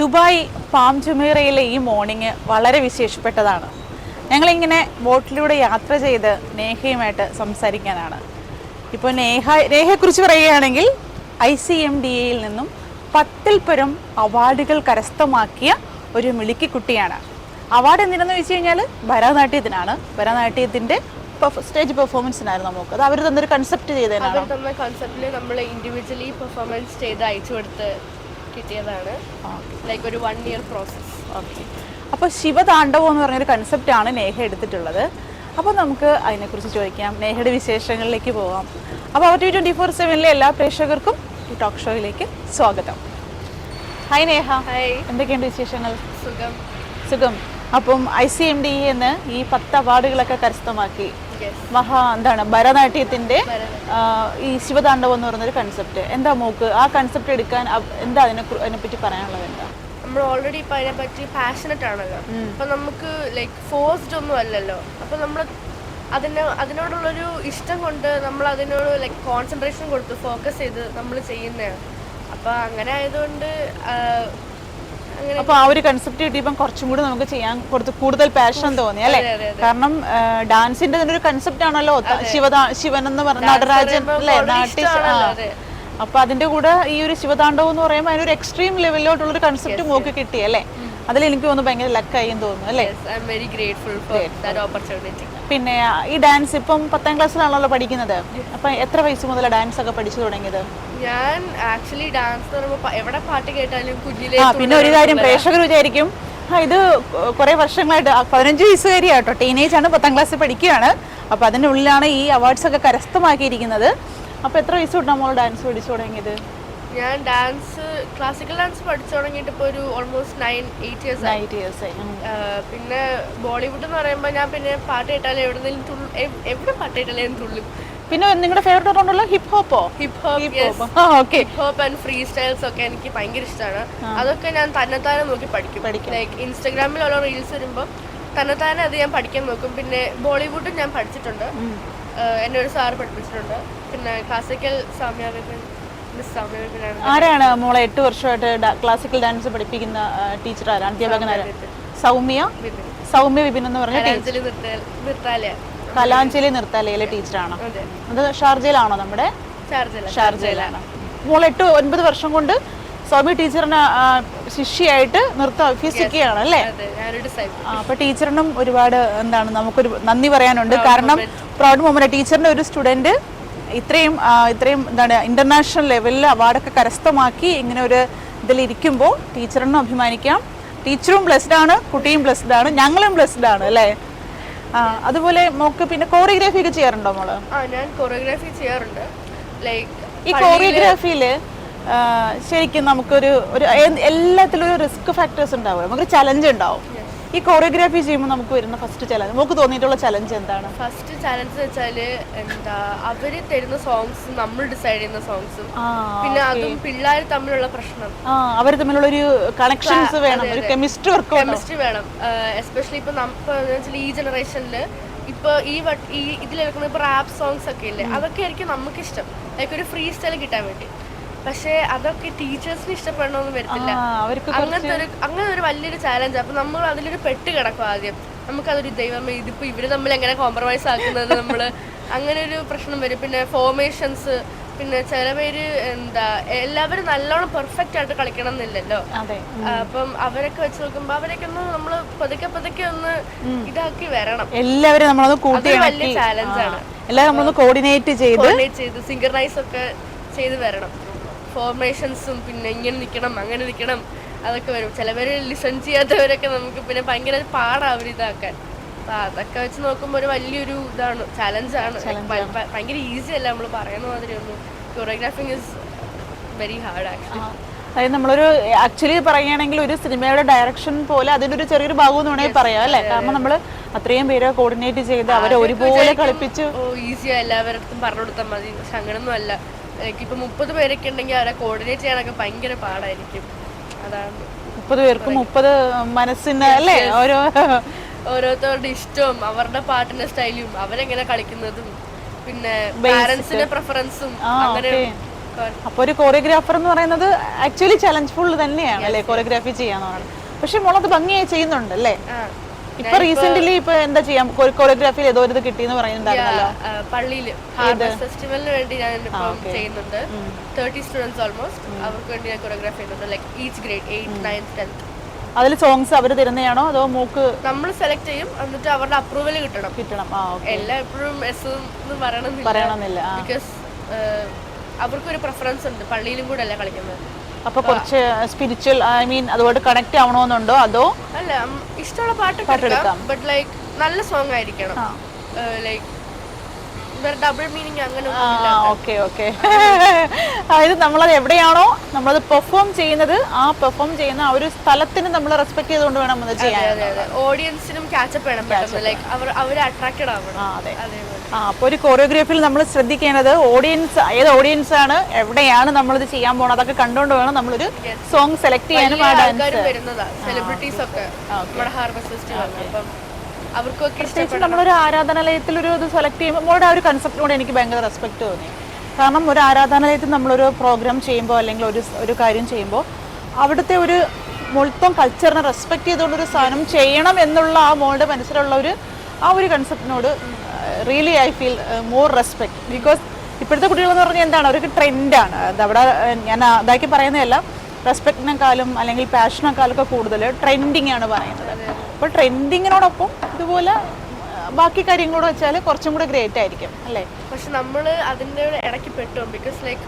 Dubai palm ജുമൈറയിലെ ഈ morning വളരെ വിശേഷപ്പെട്ടതാണ്. ഞങ്ങളിങ്ങനെ ബോട്ടിലൂടെ യാത്ര ചെയ്ത് നേഹയുമായിട്ട് സംസാരിക്കാനാണ്. ഇപ്പോൾ നേഹയെക്കുറിച്ച് പറയുകയാണെങ്കിൽ ICMDAയിൽ നിന്നും 10ൽ പരം അവാർഡുകൾ കരസ്ഥമാക്കിയ ഒരു മിടുക്കിക്കുട്ടിയാണ്. അവാർഡ് എന്തിനെന്ന് വെച്ച് കഴിഞ്ഞാൽ ഭരതനാട്യത്തിനാണ്. ഭരതനാട്യത്തിൻ്റെ സ്റ്റേജ് പെർഫോമൻസിനായിരുന്നു നമുക്ക്. അത് അവർ തന്നൊരു കൺസെപ്റ്റ് ചെയ്തതിനാണ്. തന്ന കൺസെപ്റ്റിൽ നമ്മൾ ഇൻഡിവിജ്വലി പെർഫോമൻസ് ചെയ്ത് അയച്ചു കൊടുത്ത് കിട്ടിയതാണ്. ലൈക്ക് ഒരു 1 year പ്രോസസ്സ്. ഓക്കെ. അപ്പോൾ ശിവതാണ്ഡവം എന്ന് പറഞ്ഞൊരു കൺസെപ്റ്റാണ് നേഹ എടുത്തിട്ടുള്ളത്. അപ്പോൾ നമുക്ക് അതിനെക്കുറിച്ച് ചോദിക്കാം, നേഹയുടെ വിശേഷങ്ങളിലേക്ക് പോകാം. അപ്പോൾ അവർ 24/7 എല്ലാ പ്രേക്ഷകർക്കും ഈ ടോക്ക് ഷോയിലേക്ക് സ്വാഗതം. ഹായ് നേഹ. ഹായ്. എന്തൊക്കെയുണ്ട് വിശേഷങ്ങൾ? സുഖം. സുഖം. അപ്പം ICMDA എന്ന് ഈ 10 അവാർഡുകളൊക്കെ കരസ്ഥമാക്കി. എന്താണ് ഭരതനാട്യത്തിന്റെ ഈ ശിവതാണ്ഡവം എന്ന് പറയുന്നൊരു കൺസെപ്റ്റ്. എന്താ മോക്ക് ആ കൺസെപ്റ്റ് എടുക്കാൻ എന്താ അതിനെപ്പറ്റി പറയാനുള്ളത്? എന്താ, നമ്മൾ ഓൾറെഡി ഇപ്പം അതിനെപ്പറ്റി പാഷനറ്റ് ആണല്ലോ. അപ്പം നമുക്ക് ലൈക്ക് ഫോഴ്സ്ഡ് ഒന്നും അല്ലല്ലോ. അപ്പം നമ്മൾ അതിനോടുള്ളൊരു ഇഷ്ടം കൊണ്ട് നമ്മൾ അതിനോട് ലൈക്ക് കോൺസെൻട്രേഷൻ കൊടുത്ത് ഫോക്കസ് ചെയ്ത് നമ്മൾ ചെയ്യുന്നതാണ്. അപ്പം അങ്ങനെ ആയതുകൊണ്ട് അപ്പൊ ആ ഒരു കൺസെപ്റ്റ് കിട്ടിയപ്പം കുറച്ചും കൂടി നമുക്ക് ചെയ്യാൻ കൂടുതൽ പാഷൻ തോന്നി അല്ലേ? കാരണം ഡാൻസിന്റെ തന്നെ ഒരു കൺസെപ്റ്റ് ആണല്ലോ ശിവൻ എന്ന് പറഞ്ഞ നടരാജൻ അല്ലേ, നാട്യ. അപ്പൊ അതിന്റെ കൂടെ ഈ ഒരു ശിവതാണ്ഡവം എന്ന് പറയുമ്പോൾ അതിനൊരു എക്സ്ട്രീം ലെവലിലോട്ടുള്ളൊരു കൺസെപ്റ്റ് മോക്ക് കിട്ടി അല്ലേ? അതിൽ എനിക്ക് തോന്നുന്നു ഭയങ്കര ലക്കായി തോന്നുന്നു അല്ലേ? പിന്നെ ഈ ഡാൻസ് ഇപ്പം 10ാം ക്ലാസ്സിലാണല്ലോ പഠിക്കുന്നത്. അപ്പൊ എത്ര വയസ്സ് മുതലാണ് ഡാൻസ് ഒക്കെ പഠിച്ചു തുടങ്ങിയത്? ഞാൻ ആക്ച്വലി ഡാൻസ് എവിടെ പാട്ട് കേട്ടാലും കുഞ്ഞിലേ. പിന്നെ ഒരു കാര്യം പ്രേക്ഷകർ വിചാരിക്കും, ഇത് കുറെ വർഷങ്ങളായിട്ട് 15 വയസ്സുകാരിയാട്ടോ, ടീനേജ് ആണ്, 10ാം ക്ലാസ്സിൽ പഠിക്കുകയാണ്. അപ്പൊ അതിൻ്റെ ഉള്ളിലാണ് ഈ അവാർഡ്സ് ഒക്കെ കരസ്ഥമാക്കിയിരിക്കുന്നത്. അപ്പൊ എത്ര വയസ്സ് തൊട്ട് നമ്മൾ ഡാൻസ് പഠിച്ചു തുടങ്ങിയത്? ഞാൻ ഡാൻസ് ക്ലാസിക്കൽ ഡാൻസ് പഠിച്ചു തുടങ്ങിയിട്ട് ഇപ്പോൾ ഒരു ഓൾമോസ്റ്റ് 8 years ആയി. പിന്നെ ബോളിവുഡ് എന്ന് പറയുമ്പോൾ ഞാൻ പിന്നെ പാട്ട് കേട്ടാലും എവിടെ പാട്ട് കേട്ടാലും തുള്ളും. പിന്നെ നിങ്ങളുടെ ഫേവറേറ്റ് ആണല്ലോ hip hop and free styles ഒക്കെ എനിക്ക് ഭയങ്കര ഇഷ്ടമാണ്. അതൊക്കെ ഞാൻ തന്നെത്താനെ നോക്കി പഠിക്കും. ലൈക്ക് ഇൻസ്റ്റാഗ്രാമിൽ ഓരോ റീൽസ് വരുമ്പോൾ തന്നെത്താനെ അത് ഞാൻ പഠിക്കാൻ നോക്കും. പിന്നെ ബോളിവുഡും ഞാൻ പഠിച്ചിട്ടുണ്ട്. എന്നെ ഒരു സാറ് പഠിപ്പിച്ചിട്ടുണ്ട്. പിന്നെ ക്ലാസിക്കൽ ആരാണ് മോളെ 8 വർഷമായിട്ട് ക്ലാസിക്കൽ ഡാൻസ് പഠിപ്പിക്കുന്ന ടീച്ചർ ആരാണ്? അധ്യാപകനാണ് സൗമ്യ വിപിൻ എന്ന് പറഞ്ഞ കലാഞ്ജലി നൃത്താലയയിലെ ടീച്ചറാണ്. അത് ഷാർജയിലാണോ? നമ്മുടെ ഷാർജയിലാണ്. മോൾ 8-9 വർഷം കൊണ്ട് സൗമ്യ ടീച്ചറിന് ശിഷ്യയായിട്ട് നൃത്തം അഭ്യസിക്കുകയാണ് അല്ലേ? അപ്പൊ ടീച്ചറിനും ഒരുപാട് നമുക്കൊരു നന്ദി പറയാനുണ്ട്. കാരണം പ്രൗഡ് മൊമെന്റ്, ടീച്ചറിന്റെ ഒരു സ്റ്റുഡന്റ് ഇത്രയും ഇന്റർനാഷണൽ ലെവലിൽ അവാർഡൊക്കെ കരസ്ഥമാക്കി ഇങ്ങനെ ഒരു ഇതിലിരിക്കുമ്പോൾ ടീച്ചറിനും അഭിമാനിക്കാം. ടീച്ചറും ബ്ലെസ്ഡ് ആണ്, കുട്ടിയും ബ്ലെസ്ഡ് ആണ്, ഞങ്ങളും ബ്ലെസ്ഡ് ആണ് അല്ലേ? അതുപോലെ മോക്ക് പിന്നെ കോറിയോഗ്രാഫി ഒക്കെ ചെയ്യാറുണ്ടോ മോള്? ഞാൻ കോറിയോഗ്രാഫി ചെയ്യാറുണ്ട്. ലൈക്ക് ഈ കോറിയോഗ്രാഫിയില് ശരിക്കും നമുക്കൊരു എല്ലാത്തിലും ഒരു റിസ്ക് ഫാക്ടേഴ്സ് ഉണ്ടാവും, നമുക്കൊരു ചലഞ്ച് ഉണ്ടാവും. ഈ കോറിയോഗ്രാഫി ചെയ്യുമ്പോൾ നമുക്ക് വരുന്ന ഫസ്റ്റ് ചലഞ്ച്, നമുക്ക് തോന്നിയിട്ടുള്ള ചലഞ്ച് എന്താണ്? ഫസ്റ്റ് ചലഞ്ച് വെച്ചാല് അവര് തരുന്ന സോങ്സ് നമ്മൾ ഡിസൈഡ് ചെയ്യുന്ന സോങ്സും, പിന്നെ അതും പിള്ളേർ തമ്മിലുള്ള പ്രശ്നം, അവർ തമ്മിലുള്ള ഒരു കണക്ഷൻസ് വേണം, ഒരു കെമിസ്ട്രി വേണം. എസ്പെഷ്യലി ഇപ്പൊ ഈ ജനറേഷനില് ഇപ്പൊ ഈ ഇതിലെടുക്കുന്ന ഇപ്പൊ റാപ്പ് സോങ്സ് ഒക്കെ ഇല്ലേ, അതൊക്കെ ആയിരിക്കും നമുക്ക് ഇഷ്ടം, ലൈക്ക് ഒരു ഫ്രീ സ്റ്റൈൽ കിട്ടാൻ വേണ്ടി. പക്ഷെ അതൊക്കെ ടീച്ചേഴ്സിന് ഇഷ്ടപ്പെടണമെന്ന് വരത്തില്ല. അങ്ങനെ ഒരു വലിയൊരു ചാലഞ്ച്. അപ്പൊ നമ്മൾ അതിലൊരു പെട്ട് കിടക്കും. ആദ്യം നമുക്കതൊരു ദൈവമേ, ഇതിപ്പോ ഇവര് തമ്മിൽ എങ്ങനെ കോംപ്രമൈസ് ആക്കുന്നത്, നമ്മള് അങ്ങനെ ഒരു പ്രശ്നം വരും. പിന്നെ ഫോർമേഷൻസ്, പിന്നെ ചില പേര് എല്ലാവരും നല്ലോണം പെർഫെക്റ്റ് ആയിട്ട് കളിക്കണം എന്നില്ലല്ലോ. അപ്പം അവരൊക്കെ വെച്ച് നോക്കുമ്പോ അവരൊക്കെ ഒന്ന് നമ്മള് പതുക്കെ ഒന്ന് ഇതാക്കി വരണം. എല്ലാവരും വലിയ ചാലഞ്ചാണ്. എല്ലാവരും കോർഡിനേറ്റ് ചെയ്ത് സിങ്കർനൈസ് ഒക്കെ ചെയ്ത് വരണം. ഫോർമേഷൻസും പിന്നെ ഇങ്ങനെ നിൽക്കണം അങ്ങനെ നിൽക്കണം അതൊക്കെ വരും. ചിലവർ ലിസൺ ചെയ്യാത്തവരൊക്കെ നമുക്ക് പിന്നെ ഭയങ്കര പാടാണ് അവർ ഇതാക്കാൻ. അപ്പം അതൊക്കെ വെച്ച് നോക്കുമ്പോൾ ഒരു വലിയൊരു ഇതാണ്, ചലഞ്ചാണ്. ഭയങ്കര ഈസി അല്ല നമ്മൾ പറയുന്ന മാതിരി ഒന്നും. കൊറിയോഗ്രാഫിങ് ഈസ് വെരി ഹാർഡ് ആക്ച്വലി. അതായത് നമ്മളൊരു ആക്ച്വലി പറയുകയാണെങ്കിൽ ഒരു സിനിമയുടെ ഡയറക്ഷൻ പോലെ അതിൻ്റെ ഒരു ചെറിയൊരു ഭാഗം എന്ന് വേണമെങ്കിൽ പറയാം അല്ലേ? കാരണം നമ്മൾ അത്രയും പേരെ കോർഡിനേറ്റ് ചെയ്ത് അവരെ ഒരുപോലെ കളിപ്പിച്ച് ഈസിയാ എല്ലാവരും പറഞ്ഞു കൊടുത്താൽ മതി. പക്ഷെ അങ്ങനൊന്നും അല്ല. ഇപ്പൊ 30 പേരൊക്കെ ഉണ്ടെങ്കിൽ അവരെ കോർഡിനേറ്റ് ചെയ്യാനൊക്കെ ഭയങ്കര പാടായിരിക്കും. അതാണ് 30 പേർക്ക് 30 മനസ്സിന് അല്ലേ? ഓരോരുത്തരുടെ ഇഷ്ടവും അവരുടെ പാട്ടിന്റെ സ്റ്റൈലും അവരെങ്ങനെ കളിക്കുന്നതും പിന്നെ പാരന്റ്സിന്റെ പ്രിഫറൻസും അങ്ങനെ അപ്പോൾ ഒരു കോറിയോഗ്രാഫർ എന്ന് പറയുന്നത് ആക്ച്വലി ചലഞ്ച് ഫുൾ തന്നെയാണ് അല്ലേ, കോറിയോഗ്രാഫി ചെയ്യാന്ന് പറയുന്നത്. പക്ഷെ മോളത് ഭംഗിയായി ചെയ്യുന്നുണ്ട് അല്ലേ? ഇപ്പൊ റീസെന്റ്ലി ഇപ്പൊ എന്താ ചെയ്യാം, കോറിയോഗ്രാഫിയിൽ ഏതോ ഒരു ഇത് കിട്ടിയെന്ന് പറയുന്നുണ്ടായിരുന്നല്ലോ പള്ളിയില് ഹാർവസ്റ്റ് ഫെസ്റ്റിവലിന് വേണ്ടി ഞാൻ ഇപ്പം ചെയ്യുന്നുണ്ട്. 30 സ്റ്റുഡൻസ് ഓൾമോസ്റ്റ്, അവർക്ക് വേണ്ടി ഞാൻ കൊറിയോഗ്രാഫി ചെയ്യുന്നുണ്ട്. Like each grade 8th 9th 10th. അതിൽ സോങ്സ് അവർ തരുന്നതാണോ അതോ മൂക്ക് നമ്മൾ സെലക്ട് ചെയ്യും, എന്നിട്ട് അവരുടെ അപ്രൂവൽ കിട്ടണം. എല്ലാം എപ്പോഴും എസ് പറയണമെന്നില്ല, ബിക്കോസ് അവർക്കൊരു പ്രിഫറൻസ് ഉണ്ട്, പള്ളിയിലും കൂടെ അല്ല കളിക്കുന്നത്. അപ്പൊ കുറച്ച് സ്പിരിച്വൽ ഐ മീൻ അതുകൊണ്ട് കണക്ട് ആവണമെന്നുണ്ടോ അതോ അല്ല ഇഷ്ടമുള്ള പാട്ട്, ബട്ട് ലൈക്ക് നല്ല സോങ് ആയിരിക്കണം. ലൈക്ക് ഡബിൾ മീനിങ് അങ്ങനെ. Okay okay. അതായത് നമ്മളത് എവിടെയാണോ നമ്മളത് പെർഫോം ചെയ്യുന്നത്, ആ പെർഫോം ചെയ്യുന്ന ആ ഒരു സ്ഥലത്തിന് നമ്മൾ റെസ്പെക്ട് ചെയ്തുകൊണ്ട് വേണം അത് ചെയ്യാൻ. ഓഡിയൻസിനും ക്യാച്ചപ്പ് വേണം, ലൈക്ക് അവർ അട്രാക്റ്റഡ് ആവണം. അപ്പോൾ ഒരു കോറിയോഗ്രാഫിയിൽ നമ്മൾ ശ്രദ്ധിക്കേണ്ടത് ഓഡിയൻസ്, ഏത് ഓഡിയൻസ് ആണ്, എവിടെയാണ് നമ്മളിത് ചെയ്യാൻ പോകണം, അതൊക്കെ കണ്ടുകൊണ്ട് വേണം നമ്മളൊരു സോങ് സെലക്ട് ചെയ്യാനും. സെലിബ്രിറ്റീസ് ഒക്കെ നമ്മുടെ ഹാർവസ്റ്റ് ഫെസ്റ്റിവൽ, അപ്പം അവർക്കൊക്കെ പ്രത്യേകിച്ച് നമ്മളൊരു ആരാധനാലയത്തിൽ ഒരു ഇത് സെലക്ട് ചെയ്യുമ്പോൾ നമ്മളുടെ ആ ഒരു കൺസെപ്റ്റിനോട് എനിക്ക് ഭയങ്കര റെസ്പെക്ട് തോന്നി. കാരണം ഒരു ആരാധനാലയത്തിൽ നമ്മളൊരു പ്രോഗ്രാം ചെയ്യുമ്പോൾ അല്ലെങ്കിൽ ഒരു കാര്യം ചെയ്യുമ്പോൾ അവിടുത്തെ ഒരു മൊത്തം കൾച്ചറിനെ റെസ്പെക്ട് ചെയ്തുകൊണ്ടൊരു സാധനം ചെയ്യണം എന്നുള്ള ആ മോളുടെ മനസ്സിലുള്ള ആ ഒരു കൺസെപ്റ്റിനോട് really I feel more respect. Because ഇപ്പോഴത്തെ കുട്ടികളെന്ന് പറഞ്ഞാൽ എന്താണ്, അവർക്ക് ട്രെൻഡാണ്. അതവിടെ ഞാൻ അതാക്കി പറയുന്നതല്ല, റെസ്പെക്റ്റിനെക്കാളും അല്ലെങ്കിൽ പാഷനേക്കാളും ഒക്കെ കൂടുതൽ ട്രെൻഡിങ് ആണ് പറയുന്നത്. അപ്പോൾ ട്രെൻഡിങ്ങിനോടൊപ്പം ഇതുപോലെ ബാക്കി കാര്യങ്ങളോട് വെച്ചാൽ കുറച്ചും കൂടെ ഗ്രേറ്റ് ആയിരിക്കും അല്ലേ? പക്ഷെ നമ്മൾ അതിൻ്റെ ഇടയ്ക്ക് പെട്ടു, ബിക്കോസ് ലൈക്ക്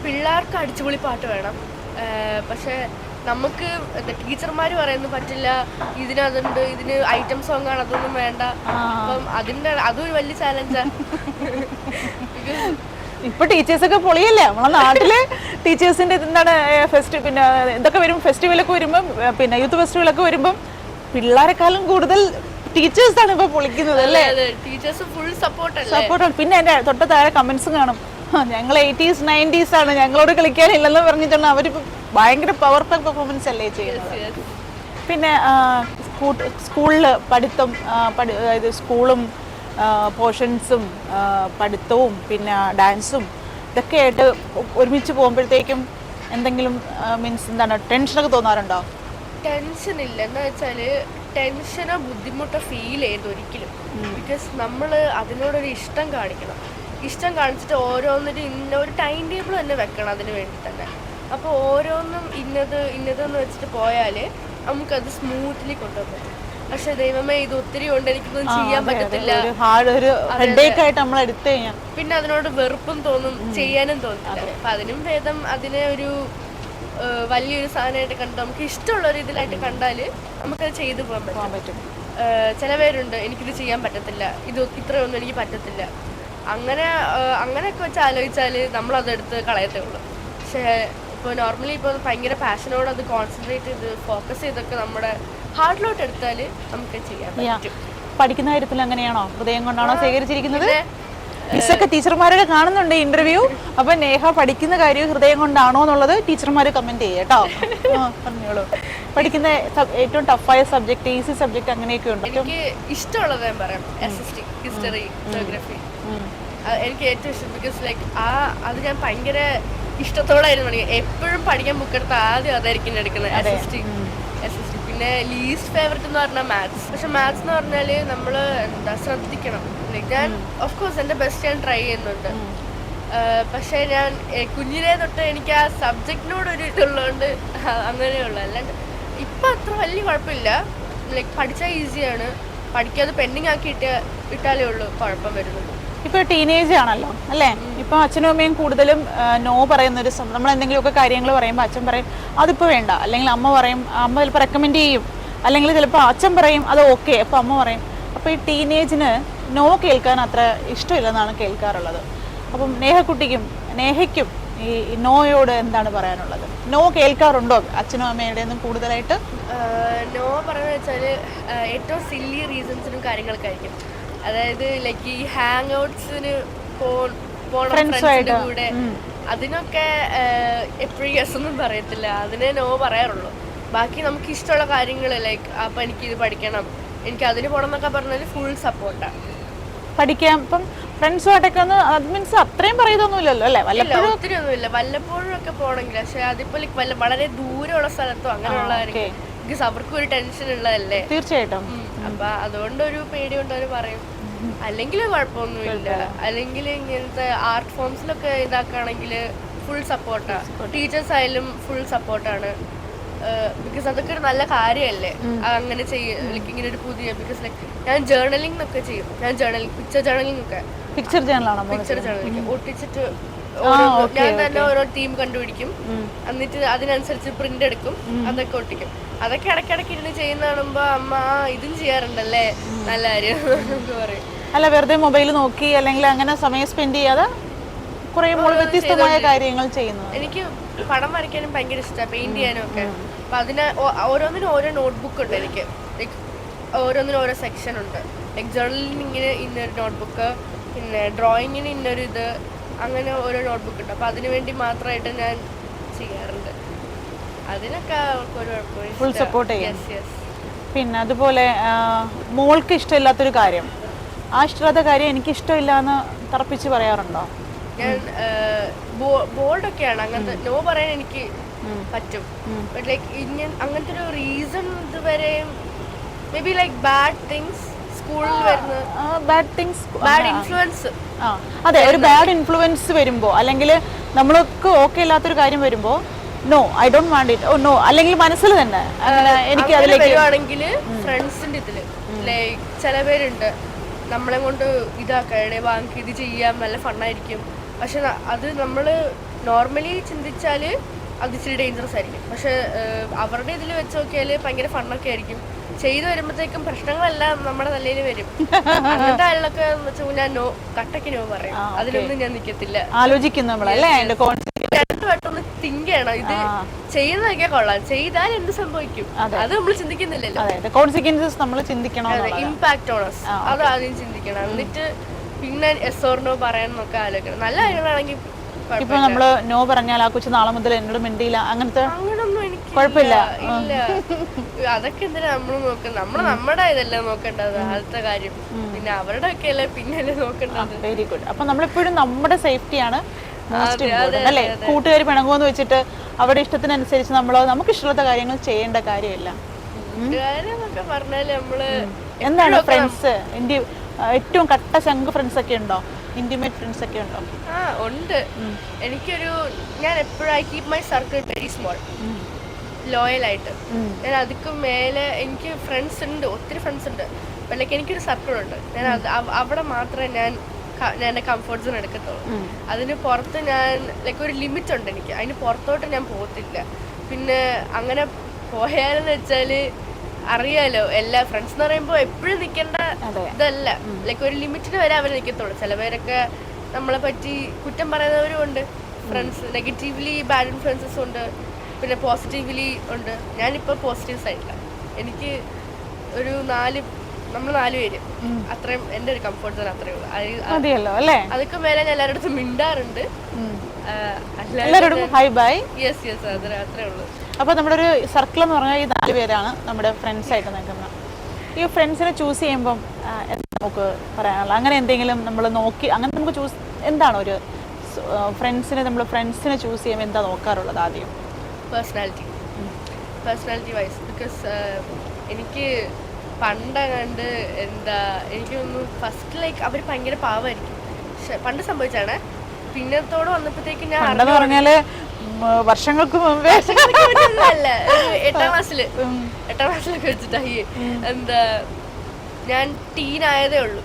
പിള്ളേർക്ക് അടിച്ചുപൊളി പാട്ട് വേണം, പക്ഷേ നമുക്ക് ടീച്ചർമാർ പറയുന്നത് പറ്റില്ല, ഇതിനതുണ്ട്, ഇതിന് ഐറ്റം സോങ് ആണ്, അതൊന്നും വേണ്ട. അപ്പം അതൊരു വലിയ ചാലഞ്ചാണ്. ഇപ്പൊ ടീച്ചേഴ്സൊക്കെ പൊളിയല്ലേ നമ്മളെ നാട്ടില്. ടീച്ചേഴ്സിന്റെ എന്താണ് പിന്നെ ഇതൊക്കെ വരും, ഫെസ്റ്റിവലൊക്കെ വരുമ്പം, പിന്നെ യൂത്ത് ഫെസ്റ്റിവലൊക്കെ വരുമ്പം പിള്ളേരെക്കാളും കൂടുതൽ ടീച്ചേഴ്സ് ആണ് ഇപ്പൊ പൊളിക്കുന്നത് അല്ലേ? സപ്പോർട്ടാണ്. പിന്നെ എന്റെ തൊട്ട് താഴെ കമന്റ്സും കാണും, ഞങ്ങൾ 80s 90s ആണ്, ഞങ്ങളോട് കളിക്കാനില്ലെന്ന് പറഞ്ഞിട്ടാണ് അവരിപ്പോ ഭയങ്കര പവർ പെർഫോമൻസ് അല്ലേ ചെയ്യുന്നത്. പിന്നെ സ്കൂളിൽ പഠിത്തം, അതായത് സ്കൂളും പോർഷൻസും പഠിത്തവും പിന്നെ ഡാൻസും ഇതൊക്കെ ആയിട്ട് ഒരുമിച്ച് പോകുമ്പോഴത്തേക്കും എന്തെങ്കിലും മീൻസ് എന്താണ് ടെൻഷനൊക്കെ തോന്നാറുണ്ടോ? ടെൻഷൻ ഇല്ല, എന്ന് വെച്ചാൽ ടെൻഷനോ ബുദ്ധിമുട്ടോ ഫീൽ ചെയ്ത് ഒരിക്കലും. ബിക്കോസ് നമ്മൾ അതിനോടൊരു ഇഷ്ടം കാണിക്കണം. ഇഷ്ടം കാണിച്ചിട്ട് ഓരോന്നിനും ഇന്ന ഒരു ടൈം ടേബിൾ തന്നെ വെക്കണം അതിന് വേണ്ടി തന്നെ. അപ്പോൾ ഓരോന്നും ഇന്നതെന്ന് വെച്ചിട്ട് പോയാൽ നമുക്കത് സ്മൂത്ത്ലി കൊണ്ടുപോകാൻ പറ്റും. പക്ഷെ ദൈവമേ ഇത് ഒത്തിരി കൊണ്ട് എനിക്കൊന്നും ചെയ്യാൻ പറ്റത്തില്ല, പിന്നെ അതിനോട് വെറുപ്പും തോന്നും, ചെയ്യാനും തോന്നില്ല. അപ്പൊ അതിനും ഭേദം അതിനെ ഒരു വലിയൊരു സാധനമായിട്ട് കണ്ട് നമുക്ക് ഇഷ്ടമുള്ള ഒരു ഇതിലായിട്ട് കണ്ടാൽ നമുക്കത് ചെയ്തു പോകാൻ പറ്റും. ചില പേരുണ്ട് എനിക്കിത് ചെയ്യാൻ പറ്റത്തില്ല, ഇത് ഇത്രയൊന്നും എനിക്ക് പറ്റത്തില്ല, അങ്ങനെയൊക്കെ വെച്ച് ആലോചിച്ചാൽ നമ്മളതെടുത്ത് കളയത്തേ ഉള്ളൂ. പക്ഷേ ഇപ്പോൾ നോർമലി ഇപ്പോൾ ഭയങ്കര പാഷനോട് അത് കോൺസെൻട്രേറ്റ് ചെയ്ത് ഫോക്കസ് ചെയ്തൊക്കെ നമ്മുടെ ഹാർഡിലോട്ട് എടുത്താൽ നമുക്ക് ചെയ്യാൻ പറ്റും. പഠിക്കുന്ന കാര്യത്തിൽ അങ്ങനെയാണോ, ഹൃദയം കൊണ്ടാണോ സ്വീകരിച്ചിരിക്കുന്നത്? മിസ്സൊക്കെ ടീച്ചർമാരൊക്കെ കാണുന്നുണ്ട് ഇന്റർവ്യൂ. അപ്പൊ നേഹ പഠിക്കുന്ന കാര്യം ഹൃദയം കൊണ്ടാണോ എന്നുള്ളത് ടീച്ചർമാർ കമന്റ് ചെയ്യട്ടോ. പറഞ്ഞോളൂ. പഠിക്കുന്ന ഏറ്റവും ടഫായ സബ്ജക്ട്, ഈസി സബ്ജക്ട് അങ്ങനെയൊക്കെ ഉണ്ട്? എനിക്ക് ഇഷ്ടമുള്ളത് ഞാൻ പറയാം, SST ഹിസ്റ്ററി ജോഗ്രഫി എനിക്ക് ഏറ്റവും ഇഷ്ടം. ബിക്കോസ് ലൈക്ക് അത് ഞാൻ ഭയങ്കര ഇഷ്ടത്തോടായിരുന്നു പഠിക്കുക. എപ്പോഴും പഠിക്കാൻ ബുക്കെടുത്ത് ആദ്യം അതായിരിക്കും എടുക്കുന്നത്, SST. പിന്നെ ലീസ്റ്റ് ഫേവറേറ്റ് എന്ന് പറഞ്ഞാൽ മാത്സ്. പക്ഷെ മാത്സ് എന്ന് പറഞ്ഞാൽ നമ്മൾ ശ്രദ്ധിക്കണം. ലൈക്ക് ഞാൻ ഓഫ് കോഴ്സ് എൻ്റെ ബെസ്റ്റ് ഞാൻ ട്രൈ ചെയ്യുന്നുണ്ട്. പക്ഷേ ഞാൻ കുഞ്ഞിലേ തൊട്ട് എനിക്ക് ആ സബ്ജക്റ്റിനോടൊരു ഇതുള്ളതുകൊണ്ട് അങ്ങനെയുള്ള, അല്ലാണ്ട് ഇപ്പം അത്ര വലിയ കുഴപ്പമില്ല. ലൈക്ക് പഠിച്ചാൽ ഈസിയാണ്, പഠിക്കാതെ പെൻഡിങ് ആക്കി ഇട്ടാലേ ഉള്ളൂ കുഴപ്പം വരുന്നത്. ഇപ്പോൾ ടീനേജ് ആണല്ലോ അല്ലേ? ഇപ്പോൾ അച്ഛനും അമ്മയും കൂടുതലും നോ പറയുന്നൊരു നമ്മൾ എന്തെങ്കിലുമൊക്കെ കാര്യങ്ങൾ പറയുമ്പോൾ അച്ഛൻ പറയും അതിപ്പോൾ വേണ്ട, അല്ലെങ്കിൽ അമ്മ പറയും, അമ്മ ചിലപ്പോൾ റെക്കമെൻഡ് ചെയ്യും, അല്ലെങ്കിൽ ചിലപ്പോൾ അച്ഛൻ പറയും അത് ഓക്കെ, അപ്പോൾ അമ്മ പറയും. അപ്പോൾ ഈ ടീനേജിന് നോ കേൾക്കാൻ അത്ര ഇഷ്ടമില്ലെന്നാണ് കേൾക്കാറുള്ളത്. അപ്പം നേഹയ്ക്കും ഈ നോയോട് എന്താണ് പറയാനുള്ളത്? നോ കേൾക്കാറുണ്ടോ അച്ഛനും അമ്മയുടെ ഒന്നും കൂടുതലായിട്ട്? നോ പറയുന്നത് വെച്ചാൽ ഏറ്റവും സില്ലി റീസൺസിനും കാര്യങ്ങൾക്കായിരിക്കും. അതായത് ലൈക്ക് ഈ ഹാങ് ഔട്ട്സിന് പോണ ഫ്രണ്ട്സിന്റെ കൂടെ, അതിനൊക്കെ എപ്പോഴും യെസ് ഒന്നും പറയത്തില്ല, അതിനെ നോ പറയാറുള്ളൂ. ബാക്കി നമുക്ക് ഇഷ്ടമുള്ള കാര്യങ്ങൾ ലൈക്ക് അപ്പം എനിക്കിത് പഠിക്കണം, എനിക്ക് അതിന് പോകണം എന്നൊക്കെ പറഞ്ഞാൽ ഫുൾ സപ്പോർട്ടാണ്. പഠിക്കാം. ഇപ്പം ഫ്രണ്ട്സുമായിട്ടൊക്കെ ഒന്ന് മീൻസ് അത്രയും പറയുന്നൊന്നുമില്ലല്ലോ അല്ലേ? വല്ലപ്പോഴും ഒത്തിരി ഒന്നുമില്ല, വല്ലപ്പോഴും ഒക്കെ പോണെങ്കിൽ. പക്ഷെ അതിപ്പോ വളരെ ദൂരമുള്ള സ്ഥലത്തോ അങ്ങനെയുള്ള ബിക്കോസ് അവർക്കും ഒരു ടെൻഷൻ ഉള്ളതല്ലേ. തീർച്ചയായിട്ടും. അപ്പൊ അതുകൊണ്ടൊരു പേടി കൊണ്ട് അവർ പറയും. അല്ലെങ്കിൽ കുഴപ്പമൊന്നുമില്ല. അല്ലെങ്കിൽ ഇങ്ങനത്തെ ആർട്ട് ഫോംസിലൊക്കെ ഇതാക്കുകയാണെങ്കിൽ ഫുൾ സപ്പോർട്ടാ. ടീച്ചേഴ്സ് ആയാലും ഫുൾ സപ്പോർട്ടാണ്. ബിക്കോസ് അതൊക്കെ ഒരു നല്ല കാര്യമല്ലേ അങ്ങനെ ലൈക്ക് ഇങ്ങനെ ഒരു പുതിയ. ബിക്കോസ് ലൈക്ക് ഞാൻ ജേർണലിംഗ് ഒക്കെ ചെയ്യും. ഞാൻ പിക്ചർ ജേർണലിംഗ് ഒക്കെ പിക്ചർ ജേർണലാണോ? പിക്ചർ ജേർണലിംഗ് ഒട്ടിച്ചിട്ട് ഞാൻ തന്നെ ഓരോ തീം കണ്ടുപിടിക്കും. എന്നിട്ട് അതിനനുസരിച്ച് പ്രിന്റ് എടുക്കും, അതൊക്കെ ഒട്ടിക്കും. അതൊക്കെ ഇടയ്ക്കിടയ്ക്ക് ഇരുന്ന് ചെയ്യുന്ന കാണുമ്പോ അമ്മ ഇതും ചെയ്യാറുണ്ടല്ലേ, നല്ല കാര്യം പറയും. അല്ല, വെറുതെ മൊബൈൽ നോക്കി അല്ലെങ്കിൽ അങ്ങനെ സമയം സ്പെൻഡ് ചെയ്യാതെ കുറെ വ്യത്യസ്തമായ കാര്യങ്ങൾ ചെയ്യുന്നു. എനിക്ക് പടം വരയ്ക്കാനും ഭയങ്കര ഇഷ്ടമാണ്, പെയിന്റ് ചെയ്യാനും ഒക്കെ. അപ്പൊ അതിന് ഓരോന്നിനും ഓരോ നോട്ട്ബുക്ക് ഉണ്ട് എനിക്ക്. ലൈക്ക് ഓരോന്നിനും ഓരോ സെക്ഷൻ ഉണ്ട്. ലൈക്ക് ജേർണലിങ്ങിന് ഇന്നൊരു നോട്ട്ബുക്ക്, പിന്നെ ഡ്രോയിങ്ങിന് ഇന്നൊരു ഇത്, അങ്ങനെ ഓരോ നോട്ട്ബുക്ക് ഉണ്ട്. അപ്പൊ അതിനു വേണ്ടി മാത്രമായിട്ട് ഞാൻ ചെയ്യാറുണ്ട്. അതിനൊക്കെ ഒരു ഫുൾ സപ്പോർട്ട് ചെയ്യും. പിന്നെ അതുപോലെ മോൾക്ക് ഇഷ്ടമില്ലാത്തൊരു കാര്യം, ആ ഇഷ്ടമില്ലാത്ത കാര്യം എനിക്ക് ഇഷ്ടമില്ല എന്ന് തറപ്പിച്ച് പറയാറുണ്ടോ? ഞാൻ ബോൾഡൊക്കെയാണ്, അങ്ങനത്തെ നോ പറയാൻ എനിക്ക് പറ്റും. ബട്ട് ലൈക്ക് അങ്ങനത്തെ ഒരു റീസൺ ഇതുവരെയും may be like bad things സ്കൂളിൽ വരുന്ന ബാഡ് ഇൻഫ്ലുവൻസ്. അതെ, ഒരു ബാഡ് ഇൻഫ്ലുവൻസ് വരുമ്പോൾ അല്ലെങ്കിൽ നമ്മൾക്ക് ഓക്കെ ഇല്ലാത്തൊരു കാര്യം വരുമ്പോൾ no I don't want it, oh no, അല്ലെങ്കിൽ മനസ്സിൽ തന്നെ എനിക്ക് അതിലേക്ക് വരുവാണെങ്കിൽ ഫ്രണ്ട്സിന്റെ ഇതില് ലൈക്ക് ചില പേരുണ്ട് നമ്മളെ കൊണ്ട് ഇതാക്കടെ വാങ്ങി ഇത് ചെയ്യാം, നല്ല ഫണ്ണായിരിക്കും. പക്ഷെ അത് നമ്മൾ നോർമലി ചിന്തിച്ചാല് അത് ഇച്ചിരി ഡേഞ്ചറസ് ആയിരിക്കും. പക്ഷെ അവരുടെ ഇതിൽ വെച്ച് നോക്കിയാൽ ഭയങ്കര ഫണ്ണൊക്കെ ആയിരിക്കും. ചെയ്തു വരുമ്പോഴത്തേക്കും പ്രശ്നങ്ങളെല്ലാം നമ്മുടെ തലയിൽ വരും. അങ്ങനത്തെ ആളിലൊക്കെ ഞാൻ നോ, കട്ടക്ക് നോ പറയും. അതിലൊന്നും ഞാൻ നിൽക്കത്തില്ല. ആലോചിക്കും നമ്മളല്ലേ, രണ്ടു വട്ടം തിങ്ക് ചെയ്യണം. ഇത് ചെയ്യുന്നതൊക്കെ കൊള്ളാം, ചെയ്താൽ എന്ത് സംഭവിക്കും അത് നമ്മൾ ചിന്തിക്കുന്നില്ലല്ലോ. കോൺസിക്വൻസസ് നമ്മൾ ചിന്തിക്കണം, ഇമ്പാക്ട് ഓണസ് അത് ആദ്യം ചിന്തിക്കണം. എന്നിട്ട് പിന്നെ എസ് ഓർ നോ പറയാനൊക്കെ ആലോചിക്കണം. നല്ല കാര്യങ്ങളാണെങ്കിൽ ഇപ്പൊ നമ്മള് നോ പറഞ്ഞാൽ ആ കൊച്ചു നാളെ മുതൽ എന്നോട് മിണ്ടിയില്ല, അങ്ങനത്തെ അങ്ങനൊന്നും എനിക്ക് കുഴപ്പമില്ല. ഇല്ല, അതൊക്കെ എന്തിനാ നമ്മൾ നോക്കുന്നത്? നമ്മുടെ ഇതെല്ലാം നോക്കേണ്ടത് ആദ്യത്തെ കാര്യം. പിന്നെ അവരുടെ ഒക്കെ അല്ലേ പിന്നല്ലേ നോക്കേണ്ടത്. Very good. അപ്പൊ നമ്മളെപ്പോഴും നമ്മുടെ സേഫ്റ്റിയാണ് മോസ്റ്റ് ഇമ്പോർട്ടന്റ് അല്ലേ? കൂട്ടുകാർ പിണങ്ങുമെന്ന് വെച്ചിട്ട് അവരുടെ ഇഷ്ടത്തിനനുസരിച്ച് നമുക്ക് ഇഷ്ടമുള്ള കാര്യങ്ങൾ ചെയ്യേണ്ട കാര്യമില്ല. കൂട്ടുകാരെന്നൊക്കെ പറഞ്ഞാല് നമ്മള് എന്താണ് ഫ്രണ്ട്സ്, ഏറ്റവും കട്ട ചങ്ക് ഫ്രണ്ട്സ് ഒക്കെ ഉണ്ടോ? ഇന്റിമേറ്റ് ഫ്രണ്ട്സ് ഒക്കെ ഉണ്ടോ? ഉണ്ട്. ഞാൻ എപ്പോഴും I keep my circle very small, loyal ആയിട്ട്. ഞാൻ അതിക്ക് മേലെ എനിക്ക് ഫ്രണ്ട്സ് ഉണ്ട്, ഒത്തിരി ഫ്രണ്ട്സ് ഉണ്ട്. ലൈക്ക് എനിക്കൊരു സർക്കിൾ ഉണ്ട്. ഞാൻ അവിടെ മാത്രമേ ഞാൻ എൻ്റെ കംഫർട്ട് സോൺ എടുക്കത്തുള്ളൂ. അതിന് പുറത്ത് ഞാൻ ലൈക്ക് ഒരു ലിമിറ്റ് ഉണ്ട് എനിക്ക്. അതിന് പുറത്തോട്ട് ഞാൻ പോകത്തില്ല. പിന്നെ അങ്ങനെ പോയാലെന്ന് വെച്ചാല് അറിയാലോ, എല്ലാ ഫ്രണ്ട്സ് എന്ന് പറയുമ്പോൾ എപ്പോഴും നിൽക്കേണ്ട ഇതല്ല. ലൈക്ക് ഒരു ലിമിറ്റിന് വരെ അവർ നിൽക്കത്തുള്ളൂ. ചില പേരൊക്കെ നമ്മളെ പറ്റി കുറ്റം പറയുന്നവരും ഉണ്ട്. ഫ്രണ്ട്സ് നെഗറ്റീവ്ലി ബാഡ് ഇൻഫ്ലുവൻസസ് ഉണ്ട്, പിന്നെ പോസിറ്റീവ്ലി ഉണ്ട്. ഞാനിപ്പോൾ പോസിറ്റീവ് സൈഡിലാണ്. എനിക്ക് ഒരു നമ്മൾ 4 പേര് അത്രയും എൻ്റെ ഒരു കംഫർട്ട് സോൺ അത്രേ ഉള്ളൂ. അതൊക്കെ മേലെ ഞാൻ എല്ലാവരുടെ അടുത്തും മിണ്ടാറുണ്ട്. യെസ് യെസ്, അത്രേ ഉള്ളൂ. അപ്പോൾ നമ്മുടെ ഒരു സർക്കിൾ എന്ന് പറഞ്ഞാൽ ഈ 4 പേരാണ് നമ്മുടെ ഫ്രണ്ട്സ് ആയിട്ട് നിൽക്കുന്നത്. ഈ ഫ്രണ്ട്സിനെ ചൂസ് ചെയ്യുമ്പം നമുക്ക് പറയാനുള്ള അങ്ങനെ എന്തെങ്കിലും നമ്മൾ നോക്കി അങ്ങനെ നമുക്ക് ചൂസ് എന്താണ് ഒരു ഫ്രണ്ട്സിനെ ചൂസ് ചെയ്യുമ്പോൾ എന്താ നോക്കാറുള്ളത്? ആദ്യം പേഴ്സണാലിറ്റി വൈസ്. ബിക്കോസ് എനിക്ക് പണ്ടങ്ങാണ്ട് എനിക്ക് തോന്നുന്നു ഫസ്റ്റ് ലൈക്ക് അവർ ഭയങ്കര പാവമായിരിക്കും. പണ്ട് സംഭവിച്ചാണ്. പിന്നത്തോട് വന്നപ്പോഴത്തേക്ക് ഞാൻ പറഞ്ഞാല് വർഷങ്ങൾക്ക് മുമ്പേ അല്ല, 8ാം ക്ലാസ്സിലൊക്കെ വെച്ചിട്ടായി ഞാൻ ടീൻ ആയതേ ഉള്ളൂ.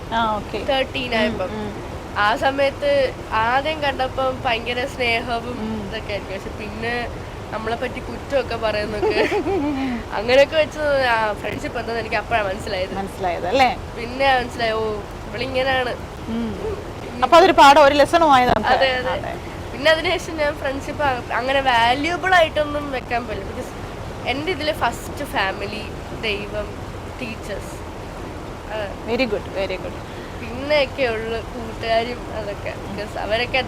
13 ആയപ്പം ആ സമയത്ത് ആദ്യം കണ്ടപ്പം ഭയങ്കര സ്നേഹവും ഇതൊക്കെ ആയിരിക്കും. പക്ഷെ പിന്നെ നമ്മളെ പറ്റി കുറ്റമൊക്കെ പറയുന്നൊക്കെ അങ്ങനെയൊക്കെ വെച്ച് ഫ്രണ്ട്ഷിപ്പ് എന്താന്ന് എനിക്ക് അപ്പോഴാണ് മനസ്സിലായത് അല്ലേ? പിന്നെ മനസ്സിലായി, ഓ ഇവളിങ്ങനെയാണ്. അപ്പൊ അതൊരു പാഠം, ഒരു ലെസണുമായത്. അതെ അതെ. പിന്നെ അതിനുശേഷം ഞാൻ ഫ്രണ്ട്ഷിപ്പ് അങ്ങനെ വാല്യൂബിൾ ആയിട്ടൊന്നും വെക്കാൻ പറ്റില്ല. ബിക്കോസ് എൻ്റെ ഇതിൽ ഫസ്റ്റ് ഫാമിലി, ദൈവം, teachers, very good very good. പിന്നെയൊക്കെ ഉള്ളു കൂട്ടുകാരും അതൊക്കെ. ബിക്കോസ് അവരൊക്കെ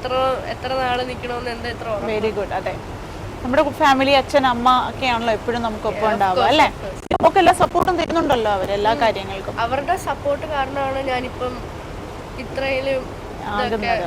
എത്ര നാള് നിൽക്കണമെന്ന് എത്ര വെരി ഗുഡ്. അതെ, നമ്മുടെ ഫാമിലി, അച്ഛൻ, അമ്മ ഒക്കെ ആണല്ലോ എപ്പോഴും നമുക്ക് ഒപ്പം ഉണ്ടാവുക അല്ലേ? നമുക്ക് എല്ലാ സപ്പോർട്ടും തരുന്നുണ്ടല്ലോ അവരെല്ലാ കാര്യങ്ങൾക്കും. അവരുടെ സപ്പോർട്ട് കാരണമാണ് ഞാനിപ്പം ഇത്രയിലും ആകുന്നത്.